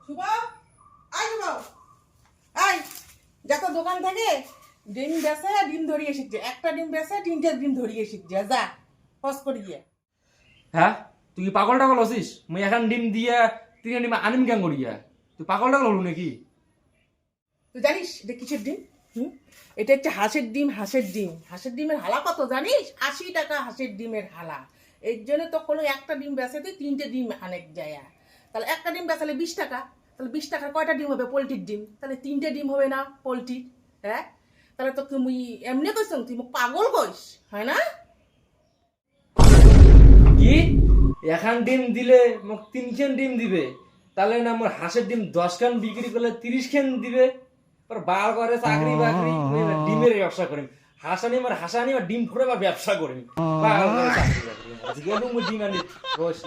শুভ, আয় শুভ, আয়। দেখো দোকান থেকে ডিম বেচে ডিম ধরিয়ে শিখছে, একটা ডিম বেচে 3টে ডিম ধরিয়ে শিখছে। যা ফস করিয়ে। হ্যাঁ, তুই কি পাগল টাগল আছিস? মুই এখন ডিম দিয়া 3 ডিম আনিম কেন করিয়া? তুই পাগল টাগল হলু নাকি? তুই জানিস এটা কিসের ডিম? এটা হচ্ছে হাঁসের ডিম। হাঁসের ডিম, হাঁসের ডিমের হালা কত জানিস? 80 টাকা হাঁসের ডিমের হালা। এর জন্য তো কোনো একটা ডিম বেচাতে 3টে ডিম অনেক যায়। তাহলে একটা ডিম বেচালে 20 টাকা, তাহলে 20 টাকার কয়টা ডিম হবে? পোলট্রির ডিম। তাহলে 3টে ডিম হবে না পোলট্রির? হ্যাঁ, তাহলে তো তুমি এমনি কইস, তুই মোক পাগল কইস, হয় না? কি এখন ডিম দিলে মোক 3 খান ডিম দিবে? তাহলে না মোর হাঁসের ডিম 10 খান বিক্রি করলে 30 খান দিবে। পর বার করে চাকরি বাকরি ডিমের ব্যবসা করিম। হাঁসানি আমার হাঁসানি আর ডিম ফুটে বা ব্যবসা করিম। বার করে চাকরি বাকরি। আজকে ডিম আনি বসি।